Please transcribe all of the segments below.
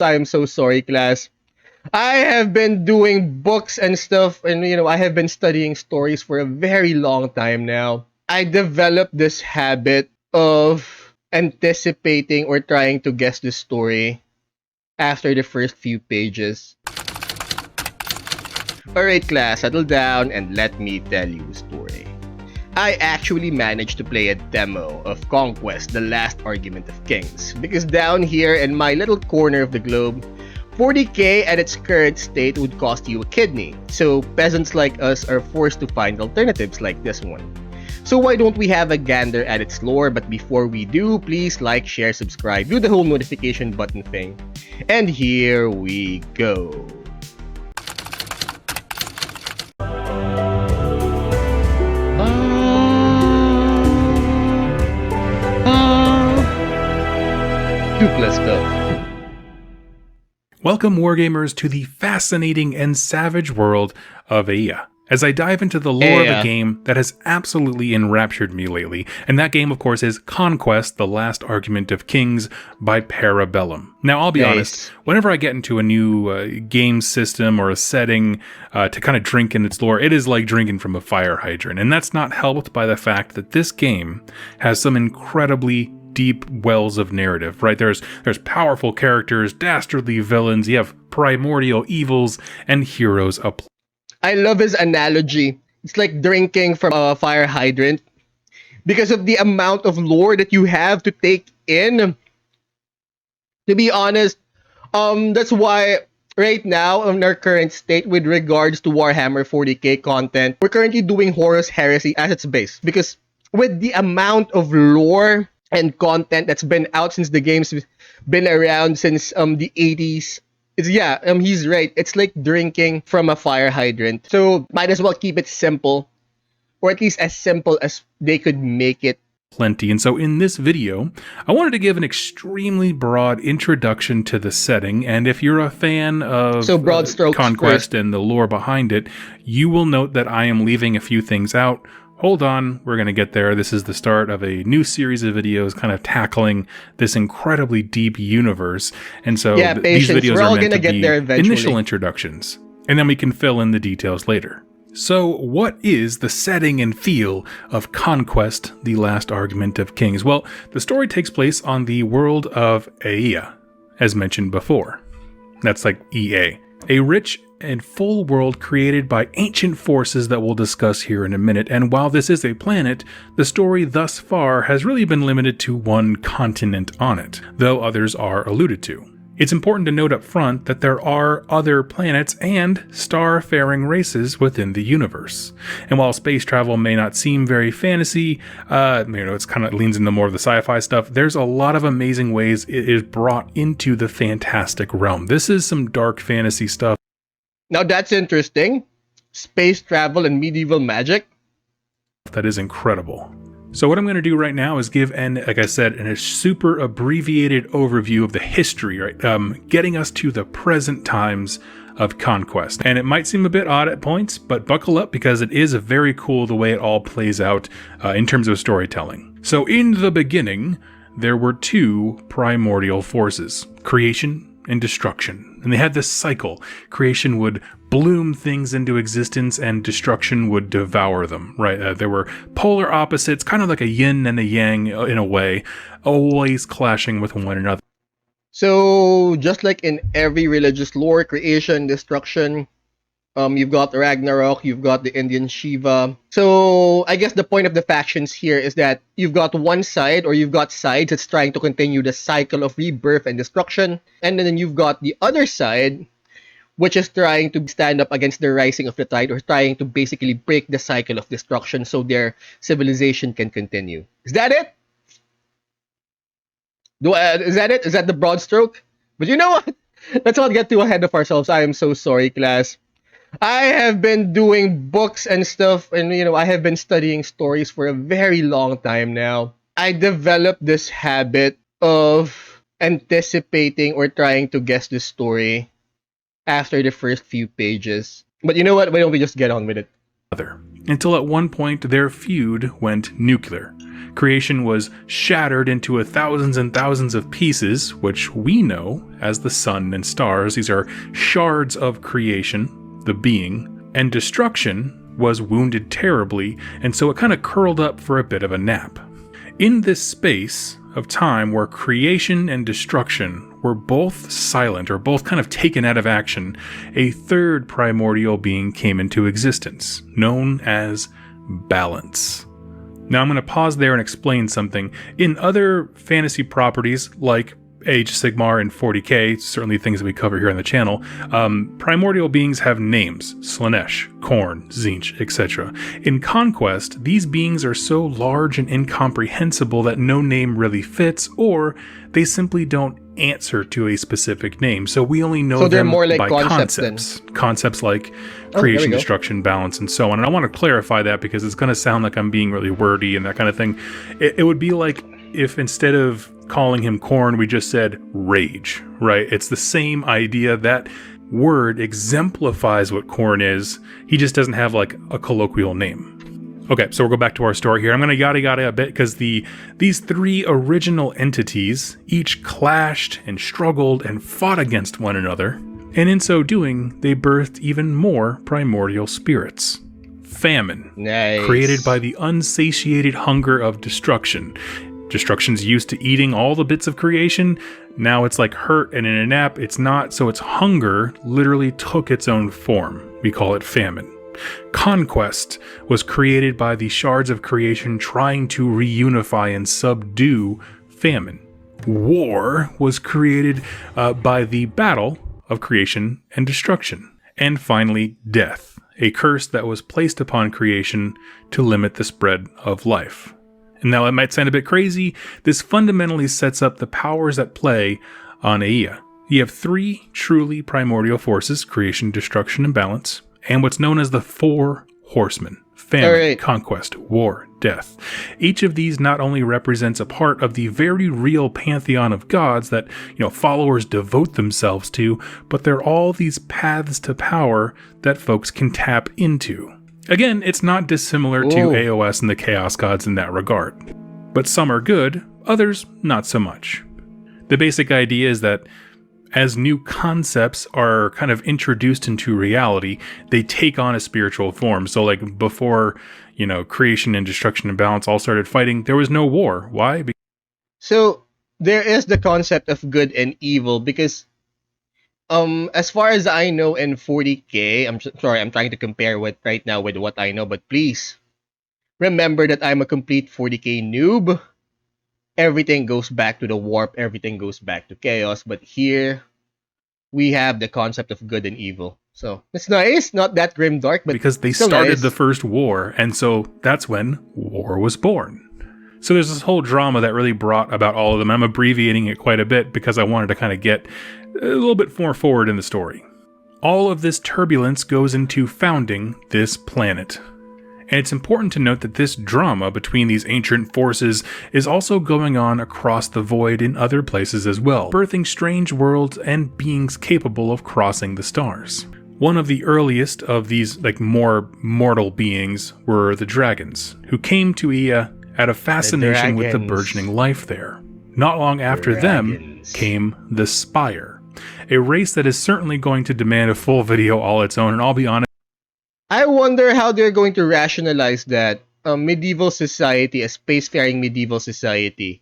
I'm so sorry, class. I have been doing books and stuff, and I have been studying stories for a very long time now. I developed this habit of anticipating or trying to guess the story after the first few pages. Alright, class, settle down and let me tell you a story. I actually managed to play a demo of Conquest, the last argument of kings, because down here in my little corner of the globe, 40k at its current state would cost you a kidney, so peasants like us are forced to find alternatives like this one. So why don't we have a gander at its lore? But before we do, please like, share, subscribe, do the whole notification button thing. And here we go. Let's go. Welcome, Wargamers, to the fascinating and savage world of Aya, as I dive into the lore of a game that has absolutely enraptured me lately, and that game, of course, is Conquest, the Last Argument of Kings by Parabellum. Now, I'll be honest, whenever I get into a new game system or a setting to kind of drink in its lore, it is like drinking from a fire hydrant, and that's not helped by the fact that this game has some incredibly deep wells of narrative, right? There's powerful characters, dastardly villains, you have primordial evils, and heroes up. I love his analogy. It's like drinking from a fire hydrant because of the amount of lore that you have to take in. To be honest, that's why right now in our current state with regards to Warhammer 40k content, we're currently doing Horus Heresy as its base, because with the amount of lore and content that's been out since the game's been around since the 80s. He's right. It's like drinking from a fire hydrant. So might as well keep it simple, or at least as simple as they could make it. Plenty. And so in this video, I wanted to give an extremely broad introduction to the setting, and if you're a fan of broad strokes Conquest and the lore behind it, you will note that I am leaving a few things out. Hold on, we're going to get there. This is the start of a new series of videos kind of tackling this incredibly deep universe. And so these videos are meant to be initial introductions, and then we can fill in the details later. So what is the setting and feel of Conquest, the Last Argument of Kings? Well, the story takes place on the world of Aya, as mentioned before. That's like EA. A rich and full world created by ancient forces that we'll discuss here in a minute, and while this is a planet, the story thus far has really been limited to one continent on it, though others are alluded to. It's important to note up front that there are other planets and star-faring races within the universe. And while space travel may not seem very fantasy, it's kind of leans into more of the sci-fi stuff, there's a lot of amazing ways it is brought into the fantastic realm. This is some dark fantasy stuff. Now that's interesting. Space travel and medieval magic. That is incredible. So what I'm going to do right now is give, like I said, a super abbreviated overview of the history, right? Getting us to the present times of Conquest. And it might seem a bit odd at points, but buckle up because it is very cool the way it all plays out in terms of storytelling. So in the beginning, there were two primordial forces, creation and destruction. And they had this cycle. Creation would bloom things into existence and destruction would devour them, right? There were polar opposites, kind of like a yin and a yang in a way, always clashing with one another. So just like in every religious lore, creation, destruction, you've got Ragnarok, you've got the Indian Shiva. So I guess the point of the factions here is that you've got one side, or you've got sides that's trying to continue the cycle of rebirth and destruction, and then you've got the other side, which is trying to stand up against the rising of the tide, or trying to basically break the cycle of destruction so their civilization can continue. Is that it? Is that it? Is that the broad stroke? But you know what? Let's not get too ahead of ourselves. I am so sorry, class. I have been doing books and stuff, and I have been studying stories for a very long time now. I developed this habit of anticipating or trying to guess the story after the first few pages. But you know what? Why don't we just get on with it? Until at one point their feud went nuclear. Creation was shattered into thousands and thousands of pieces, which we know as the sun and stars. These are shards of creation, the being, and destruction was wounded terribly, and so it kind of curled up for a bit of a nap. In this space of time where creation and destruction were both silent or both kind of taken out of action, a third primordial being came into existence, known as balance. Now I'm going to pause there and explain something. In other fantasy properties like Age Sigmar and 40k, certainly things that we cover here on the channel, primordial beings have names: Slanesh, Khorne, Tzeentch, etc. In Conquest, these beings are so large and incomprehensible that no name really fits, or they simply don't answer to a specific name. So we only know them more like by concepts. Concepts like creation, destruction, balance, and so on. And I want to clarify that because it's going to sound like I'm being really wordy and that kind of thing. It would be like if instead of calling him Khorne, we just said rage, right? It's the same idea. That word exemplifies what Khorne is. He just doesn't have like a colloquial name. Okay, so we'll go back to our story here. I'm going to yada a bit because these three original entities each clashed and struggled and fought against one another, and in so doing, they birthed even more primordial spirits. Famine, created by the unsatiated hunger of destruction. Destruction's used to eating all the bits of creation. Now it's like hurt, and in a nap, it's not, so its hunger literally took its own form. We call it famine. Conquest was created by the shards of creation trying to reunify and subdue famine. War was created by the battle of creation and destruction. And finally, death, a curse that was placed upon creation to limit the spread of life. And now it might sound a bit crazy. This fundamentally sets up the powers at play on Aea. You have three truly primordial forces: creation, destruction, and balance, and what's known as the four horsemen: famine, conquest, war, death. Each of these not only represents a part of the very real pantheon of gods that, followers devote themselves to, but they're all these paths to power that folks can tap into. Again, it's not dissimilar to AOS and the Chaos Gods in that regard. But some are good, others not so much. The basic idea is that as new concepts are kind of introduced into reality, they take on a spiritual form. So like before, creation and destruction and balance all started fighting, there was no war. Why? So there is the concept of good and evil because as far as I know in 40k, I'm trying to compare right now with what I know, but please remember that I'm a complete 40k noob. Everything goes back to the warp, everything goes back to chaos, but here we have the concept of good and evil. So it's nice, not that grim dark, but because they started the first war, and so that's when war was born. So there's this whole drama that really brought about all of them. I'm abbreviating it quite a bit because I wanted to kind of get a little bit more forward in the story. All of this turbulence goes into founding this planet. And it's important to note that this drama between these ancient forces is also going on across the void in other places as well, birthing strange worlds and beings capable of crossing the stars. One of the earliest of these more mortal beings were the dragons, who came to Ea out of fascination with the burgeoning life there. Not long after them came the Spire, a race that is certainly going to demand a full video all its own, and I'll be honest, I wonder how they're going to rationalize that medieval society, a spacefaring medieval society.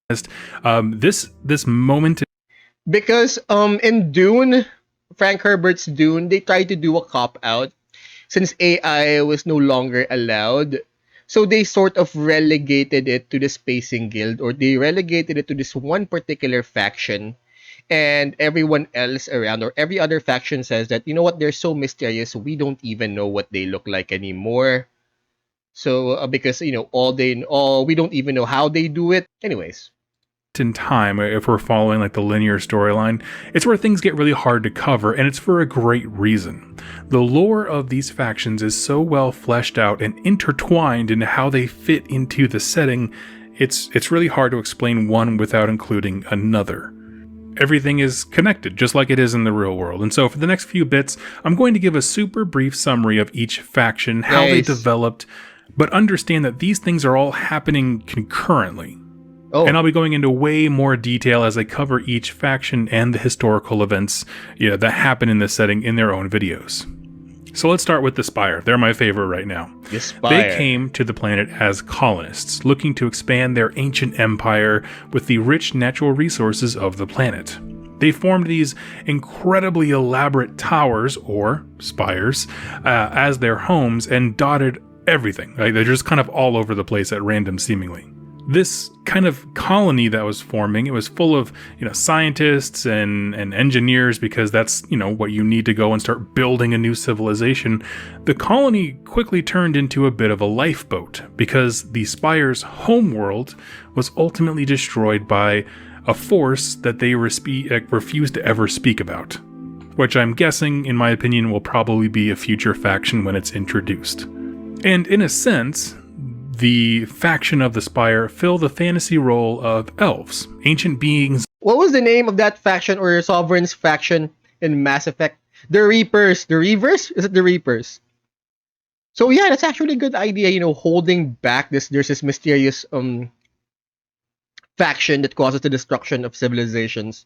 This moment, because in Dune, Frank Herbert's Dune, they tried to do a cop-out since AI was no longer allowed. So they sort of relegated it to the Spacing Guild, or they relegated it to this one particular faction, and everyone else around, or every other faction, says that, you know what, they're so mysterious, we don't even know what they look like anymore. So because we don't even know how they do it. Anyways, in time, if we're following the linear storyline, it's where things get really hard to cover, and it's for a great reason. The lore of these factions is so well fleshed out and intertwined into how they fit into the setting, it's really hard to explain one without including another. Everything is connected, just like it is in the real world. And so for the next few bits, I'm going to give a super brief summary of each faction, how they developed, But understand that these things are all happening concurrently. Oh, And I'll be going into way more detail as I cover each faction and the historical events that happen in this setting in their own videos. So let's start with the Spire. They're my favorite right now. the Spire. They came to the planet as colonists, looking to expand their ancient empire with the rich natural resources of the planet. They formed these incredibly elaborate towers, or spires, as their homes and dotted everything. Like, they're just kind of all over the place at random, seemingly. This kind of colony that was forming, it was full of scientists and engineers, because that's what you need to go and start building a new civilization. The colony quickly turned into a bit of a lifeboat, because the Spire's homeworld was ultimately destroyed by a force that they refused to ever speak about, which I'm guessing, in my opinion, will probably be a future faction when it's introduced. And in a sense, the faction of the Spire fill the fantasy role of elves, ancient beings. What was the name of that faction or Sovereign's faction in Mass Effect? The Reapers. The Reavers? Is it the Reapers? So yeah, that's actually a good idea, holding back there's this mysterious faction that causes the destruction of civilizations.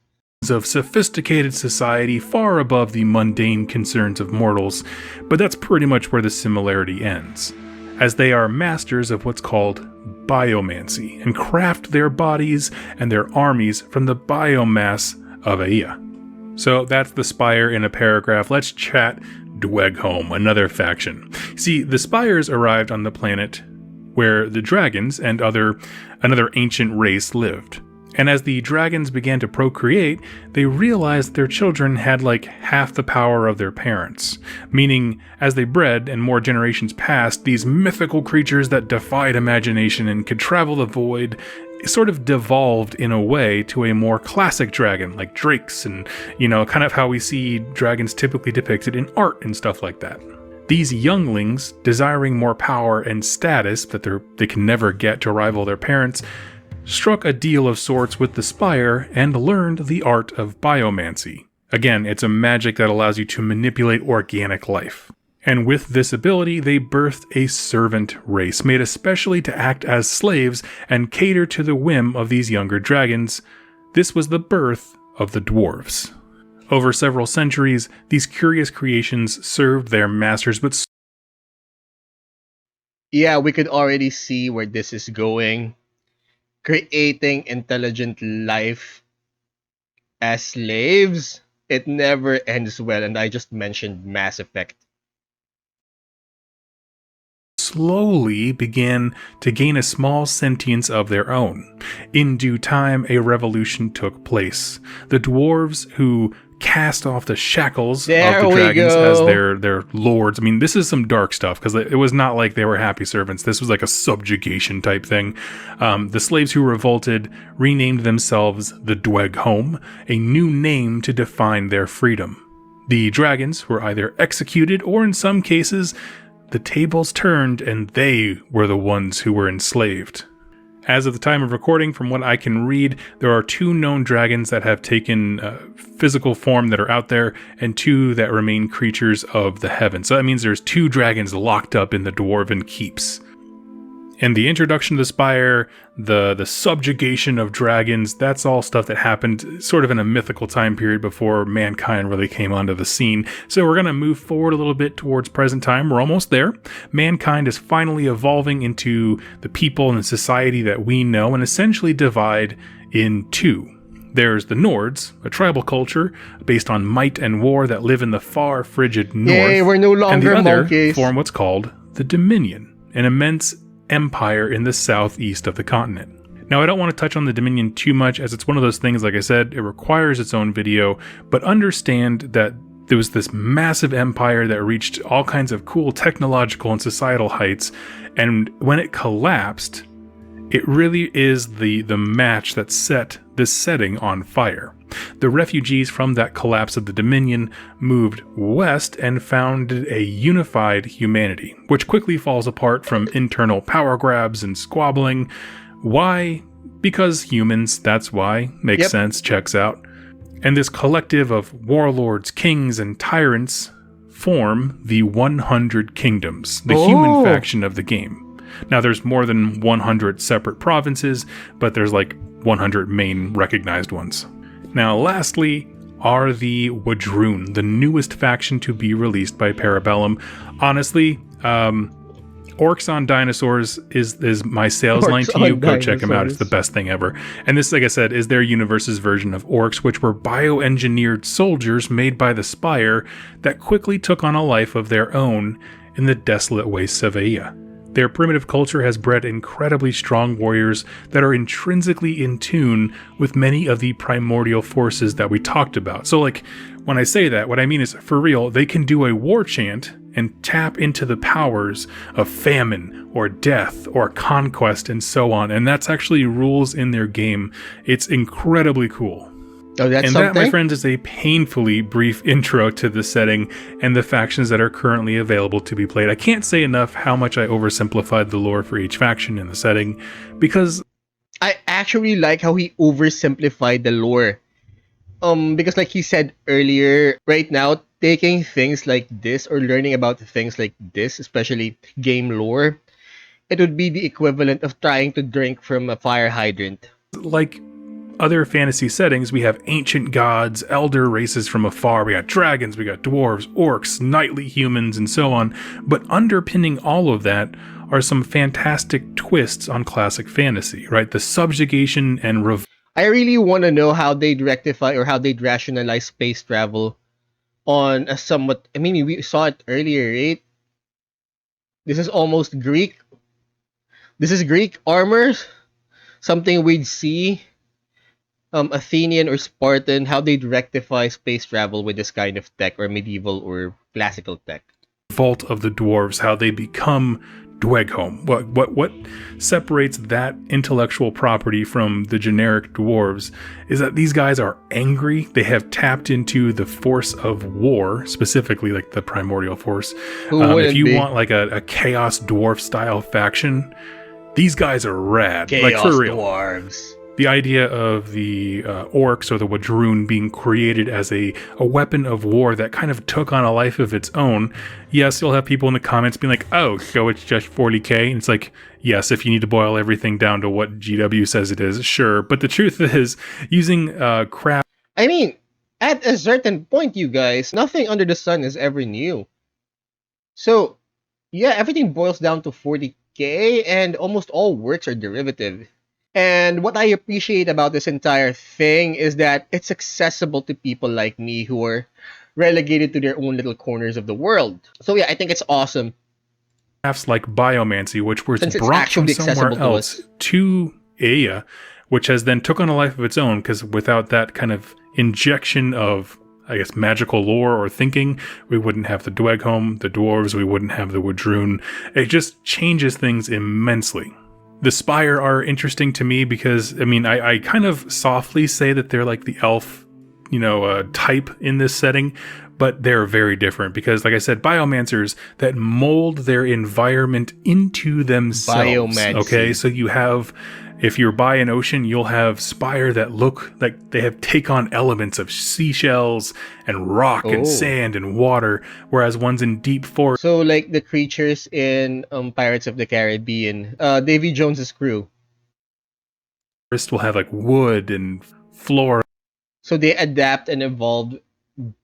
Of sophisticated society far above the mundane concerns of mortals, but that's pretty much where the similarity ends, as they are masters of what's called biomancy, and craft their bodies and their armies from the biomass of Aea. So that's the Spire in a paragraph. Let's chat Dweghome, another faction. See, the Spires arrived on the planet where the dragons and another ancient race lived. And as the dragons began to procreate, they realized their children had like half the power of their parents. Meaning, as they bred and more generations passed, these mythical creatures that defied imagination and could travel the void sort of devolved in a way to a more classic dragon, like drakes and, kind of how we see dragons typically depicted in art and stuff like that. These younglings, desiring more power and status that they can never get to rival their parents, struck a deal of sorts with the Spire and learned the art of biomancy. Again, it's a magic that allows you to manipulate organic life. And with this ability, they birthed a servant race, made especially to act as slaves and cater to the whim of these younger dragons. This was the birth of the dwarves. Over several centuries, these curious creations served their masters, but Yeah, we could already see where this is going. Creating intelligent life as slaves, it never ends well, and I just mentioned Mass Effect. slowly began to gain a small sentience of their own. In due time, a revolution took place. The dwarves, who cast off the shackles There of the we dragons go. as their lords. I mean, this is some dark stuff, because it was not like they were happy servants. This was like a subjugation type thing. The slaves who revolted renamed themselves the Dweghome, a new name to define their freedom. The dragons were either executed, or in some cases, the tables turned and they were the ones who were enslaved. As of the time of recording, from what I can read, there are 2 known dragons that have taken physical form that are out there, and 2 that remain creatures of the heavens. So that means there's 2 dragons locked up in the dwarven keeps. And the introduction to the Spire, the subjugation of dragons, that's all stuff that happened sort of in a mythical time period before mankind really came onto the scene. So we're going to move forward a little bit towards present time. We're almost there. Mankind is finally evolving into the people and the society that we know, and essentially divide in 2. There's the Nords, a tribal culture based on might and war that live in the far frigid north. Yay, we're no And longer the other monkeys. form what's called the Dominion, an immense empire in the southeast of the continent. Now, I don't want to touch on the Dominion too much, as it's one of those things, like I said, it requires its own video, but understand that there was this massive empire that reached all kinds of cool technological and societal heights, and when it collapsed, it really is the match that set this setting on fire. The refugees from that collapse of the Dominion moved west and founded a unified humanity, which quickly falls apart from internal power grabs and squabbling. Why? Because humans, that's why. Makes Yep. sense, checks out. And this collective of warlords, kings, and tyrants form the 100 Kingdoms, the human Oh. faction of the game. Now, there's more than 100 separate provinces, but there's like 100 main recognized ones. Now, lastly, are the Wadroon, the newest faction to be released by Parabellum. Honestly, Orcs on Dinosaurs is my sales line to you. Go check them out. It's the best thing ever. And this, like I said, is their universe's version of orcs, which were bioengineered soldiers made by the Spire that quickly took on a life of their own in the desolate wastes of Aea. Their primitive culture has bred incredibly strong warriors that are intrinsically in tune with many of the primordial forces that we talked about. So, like, when I say that, what I mean is, for real, they can do a war chant and tap into the powers of famine or death or conquest and so on. And that's actually rules in their game. It's incredibly cool. Oh, that's and something? That, my friends, is a painfully brief intro to the setting and the factions that are currently available to be played. I can't say enough how much I oversimplified the lore for each faction in the setting, because I actually like how he oversimplified the lore. Because like he said earlier, right now, taking things like this or learning about things like this, especially game lore, it would be the equivalent of trying to drink from a fire hydrant. Like other fantasy settings, we have ancient gods, elder races from afar, we got dragons, we got dwarves, orcs, knightly humans, and so on. But underpinning all of that are some fantastic twists on classic fantasy, right? The subjugation and I really want to know how they'd rectify or how they'd rationalize space travel on a somewhat... I mean, we saw it earlier, right? This is almost Greek. This is Greek armor. Something we'd see Athenian or Spartan, how they'd rectify space travel with this kind of tech, or medieval or classical tech. Revolt of the dwarves, how they become Dweghom. What separates that intellectual property from the generic dwarves is that these guys are angry. They have tapped into the force of war, specifically like the primordial force. If you want like a chaos dwarf style faction, these guys are rad. Chaos like for real. Dwarves. The idea of the orcs or the Wadroon being created as a weapon of war that kind of took on a life of its own. Yes, you'll have people in the comments being like, oh, so it's just 40k? And it's like, yes, if you need to boil everything down to what GW says it is, sure. But the truth is, using craft... I mean, at a certain point, you guys, nothing under the sun is ever new. So, yeah, everything boils down to 40k, and almost all works are derivative. And what I appreciate about this entire thing is that it's accessible to people like me who are relegated to their own little corners of the world. So yeah, I think it's awesome. Crafts like biomancy, which was brought from somewhere else to Aea, which has then took on a life of its own, because without that kind of injection of, I guess, magical lore or thinking, we wouldn't have the Dweghom, the dwarves, we wouldn't have the Wadroon. It just changes things immensely. The Spire are interesting to me because, I mean, I kind of softly say that they're like the elf, type in this setting, but they're very different because, like I said, biomancers that mold their environment into themselves. Biomancy. Okay, so you have... If you're by an ocean, you'll have spire that look like they take on elements of seashells and rock and sand and water, whereas ones in deep forest... So like the creatures in Pirates of the Caribbean, Davy Jones's crew. Will have like wood and flora. So they adapt and evolve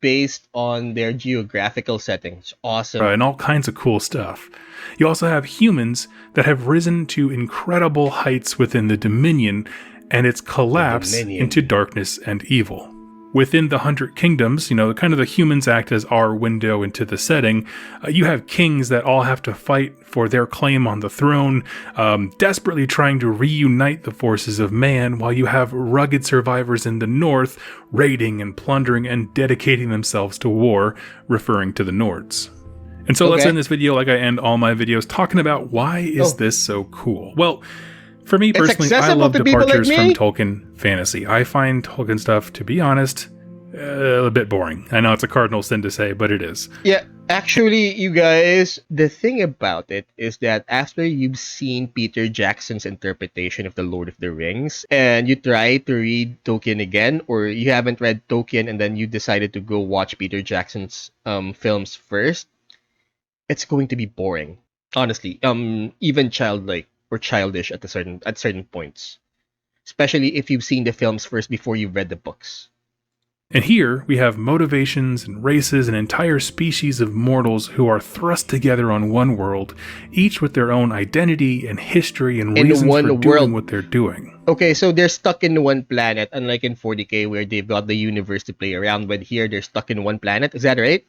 based on their geographical settings. Awesome. And all kinds of cool stuff. You also have humans that have risen to incredible heights within the Dominion, and its collapse into darkness and evil. Within the 100 Kingdoms, kind of the humans act as our window into the setting. You have kings that all have to fight for their claim on the throne, desperately trying to reunite the forces of man, while you have rugged survivors in the north raiding and plundering and dedicating themselves to war, referring to the Nords. And so let's end this video like I end all my videos, talking about why is this so cool? Well, for me personally, I love departures from Tolkien fantasy. I find Tolkien stuff, to be honest, a bit boring. I know it's a cardinal sin to say, but it is. Yeah, actually, you guys, the thing about it is that after you've seen Peter Jackson's interpretation of The Lord of the Rings, and you try to read Tolkien again, or you haven't read Tolkien and then you decided to go watch Peter Jackson's films first, it's going to be boring. Honestly, even childlike or childish at certain points, especially if you've seen the films first before you've read the books. And here we have motivations and races and entire species of mortals who are thrust together on one world, each with their own identity and history and In reasons for one doing world. what they're doing. Okay, so they're stuck in one planet, unlike in 40K where they've got the universe to play around with. Here, they're stuck in one planet. Is that right?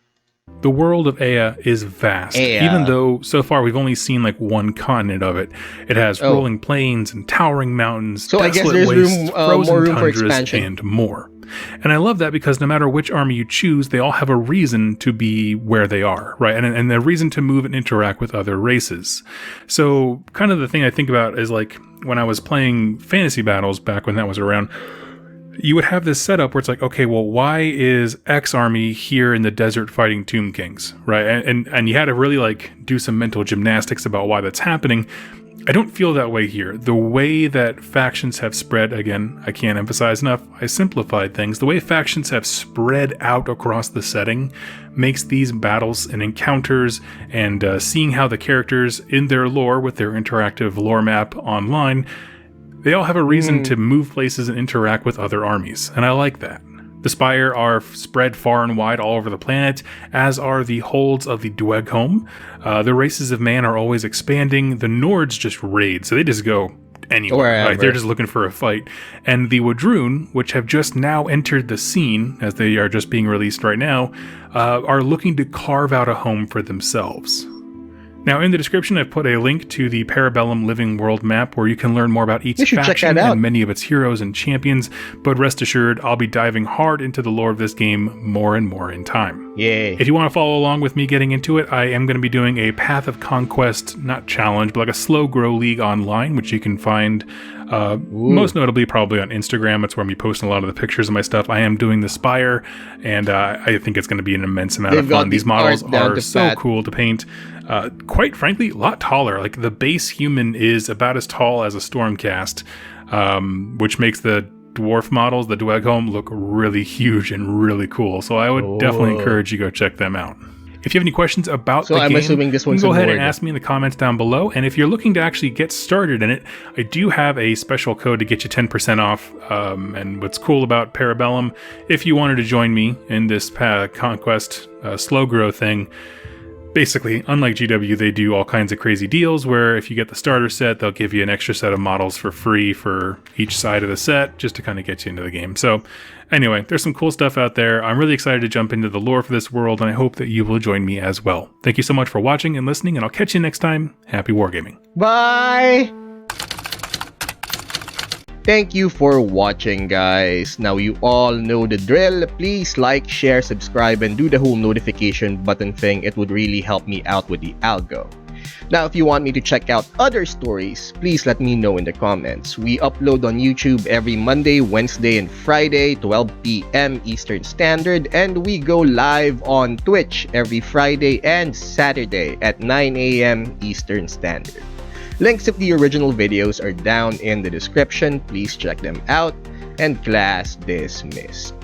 The world of Ea is vast, even Yeah. though so far we've only seen like one continent of it. It has Oh, rolling plains and towering mountains, so I guess desolate there's wastes, more frozen room for tundras, expansion. and more. And I love that because no matter which army you choose, they all have a reason to be where they are, right? And a reason to move and interact with other races. So kind of the thing I think about is like when I was playing fantasy battles back when that was around, you would have this setup where it's like, okay, well, why is X army here in the desert fighting Tomb Kings, right? And you had to really like do some mental gymnastics about why that's happening. I don't feel that way here. The way that factions have spread, again, I can't emphasize enough, I simplified things. The way factions have spread out across the setting makes these battles and encounters and seeing how the characters in their lore with their interactive lore map online, they all have a reason to move places and interact with other armies, and I like that. The Spire are spread far and wide all over the planet, as are the holds of the Dweghome. The races of man are always expanding. The Nords just raid, so they just go anywhere. Wherever. Right? They're just looking for a fight. And the Wadroon, which have just now entered the scene, as they are just being released right now, are looking to carve out a home for themselves. Now, in the description, I've put a link to the Parabellum Living World map where you can learn more about each You should check faction that out. and many of its heroes and champions, but rest assured, I'll be diving hard into the lore of this game more and more in time. Yay. If you want to follow along with me getting into it, I am going to be doing a Path of Conquest, not challenge, but like a slow grow league online, which you can find most notably probably on Instagram. It's where I'm posting a lot of the pictures of my stuff. I am doing the Spire, and I think it's going to be an immense amount They've of got fun. the These models art down are to so pat. cool to paint. Quite frankly, a lot taller. Like the base human is about as tall as a Stormcast, which makes the dwarf models, the Dweghome, look really huge and really cool. So I would definitely encourage you to go check them out. If you have any questions about So the I'm game, assuming this you can one's go in ahead and Word. ask me in the comments down below. And if you're looking to actually get started in it, I do have a special code to get you 10% off. And what's cool about Parabellum, if you wanted to join me in this Conquest slow grow thing, basically, unlike GW, they do all kinds of crazy deals where if you get the starter set, they'll give you an extra set of models for free for each side of the set, just to kind of get you into the game. So anyway, there's some cool stuff out there. I'm really excited to jump into the lore for this world, and I hope that you will join me as well. Thank you so much for watching and listening, and I'll catch you next time. Happy wargaming. Bye! Thank you for watching, guys. Now you all know the drill. Please like, share, subscribe, and do the whole notification button thing. It would really help me out with the algo. Now, if you want me to check out other stories, please let me know in the comments. We upload on YouTube every Monday, Wednesday, and Friday, 12 p.m. Eastern Standard, and we go live on Twitch every Friday and Saturday at 9 a.m. Eastern Standard. Links of the original videos are down in the description. Please check them out, and class dismissed.